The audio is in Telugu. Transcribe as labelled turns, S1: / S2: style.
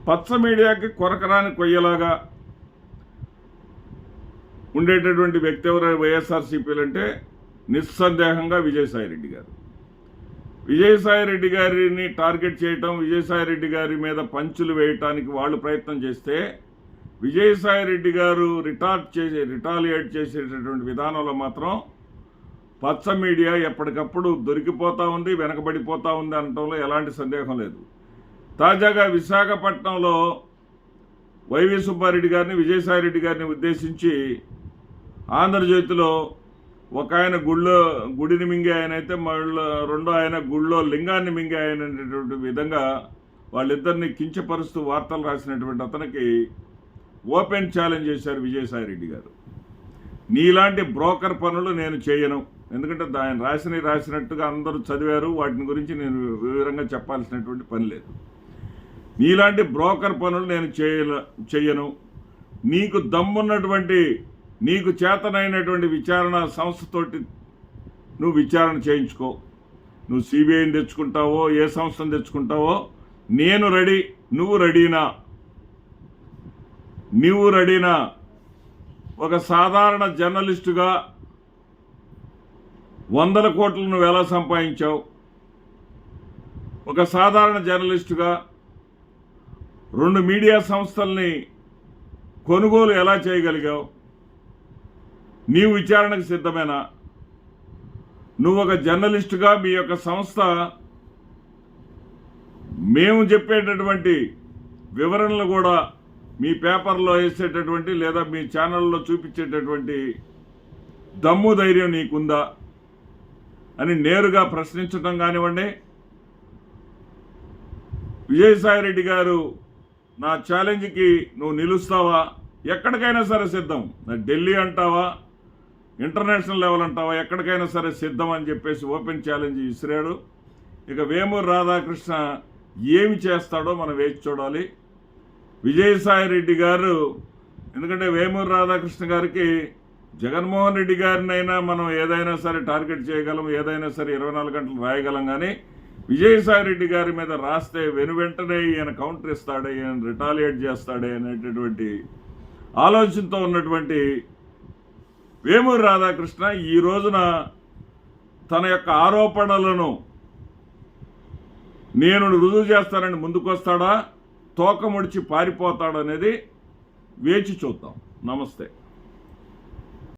S1: పచ్చ మీడియాకి కొరకరాని కొయ్యలాగా ఉండేటటువంటి వ్యక్తి ఎవరు వైఎస్ఆర్సీపీలు అంటే నిస్సందేహంగా విజయసాయిరెడ్డి గారు. విజయసాయిరెడ్డి గారిని టార్గెట్ చేయటం, విజయసాయిరెడ్డి గారి మీద పంచులు వేయటానికి వాళ్ళు ప్రయత్నం చేస్తే విజయసాయిరెడ్డి గారు రిటాలియేట్ చేసేటటువంటి విధానంలో మాత్రం పచ్చ మీడియా ఎప్పటికప్పుడు దొరికిపోతూ ఉంది, వెనకబడిపోతూ ఉంది అనటంలో ఎలాంటి సందేహం లేదు. తాజాగా విశాఖపట్నంలో వైవి సుబ్బారెడ్డి గారిని, విజయసాయిరెడ్డి గారిని ఉద్దేశించి ఆంధ్రజ్యోతిలో ఒక ఆయన గుడిని మింగే ఆయన అయితే మళ్ళీ రెండో ఆయన గుడిలో లింగాన్ని మింగే ఆయన అనేటువంటి విధంగా వాళ్ళిద్దరిని కించపరుస్తూ వార్తలు రాసినటువంటి అతనికి ఓపెన్ ఛాలెంజ్ చేశారు విజయసాయిరెడ్డి గారు. నీలాంటి బ్రోకర్ పనులు నేను చేయను, ఎందుకంటే ఆయన రాసినట్టుగా అందరూ చదివారు, వాటిని గురించి నేను వివరంగా చెప్పాల్సినటువంటి పని లేదు. నీలాంటి బ్రోకర్ పనులు నేను చెయ్యను. నీకు దమ్మున్నటువంటి, నీకు చేతనైనటువంటి విచారణ సంస్థతోటి నువ్వు విచారణ చేయించుకో. నువ్వు సిబిఐని తెచ్చుకుంటావో, ఏ సంస్థను తెచ్చుకుంటావో నేను రెడీ. నువ్వు రెడీనా? ఒక సాధారణ జర్నలిస్టుగా 100 కోట్లు నువ్వు ఎలా సంపాదించావు? ఒక సాధారణ జర్నలిస్టుగా 2 మీడియా సంస్థల్ని కొనుగోలు ఎలా చేయగలిగావు? నీవు విచారణకు సిద్ధమేనా? నువ్వు ఒక జర్నలిస్టుగా మీ యొక్క సంస్థ మేము చెప్పేటటువంటి వివరణలు కూడా మీ పేపర్లో వేసేటటువంటి లేదా మీ ఛానల్లో చూపించేటటువంటి దమ్ము ధైర్యం నీకుందా అని నేరుగా ప్రశ్నించడం కానివ్వండి. విజయసాయిరెడ్డి గారు నా ఛాలెంజ్కి నువ్వు నిలుస్తావా? ఎక్కడికైనా సరే సిద్ధం. ఢిల్లీ అంటావా, ఇంటర్నేషనల్ లెవెల్ అంటావా, ఎక్కడికైనా సరే సిద్ధం అని చెప్పేసి ఓపెన్ ఛాలెంజ్ ఇసిరాడు. ఇక వేమూరు రాధాకృష్ణ ఏమి చేస్తాడో మనం వేచి చూడాలి. విజయసాయిరెడ్డి గారు, ఎందుకంటే వేమూరు రాధాకృష్ణ గారికి జగన్మోహన్ రెడ్డి గారినైనా మనం ఏదైనా సరే టార్గెట్ చేయగలం, ఏదైనా సరే 24 గంటలు రాయగలం, కానీ విజయసాయిరెడ్డి గారి మీద రాస్తే వెంటనే ఈయన కౌంటర్ ఇస్తాడే, ఈయన రిటాలియేట్ చేస్తాడే అనేటటువంటి ఆలోచనతో ఉన్నటువంటి వేమూరు రాధాకృష్ణ ఈ రోజున తన యొక్క ఆరోపణలను నేను రుజువు చేస్తానని ముందుకొస్తాడా, తోక ముడిచి పారిపోతాడనేది వేచి చూద్దాం. నమస్తే.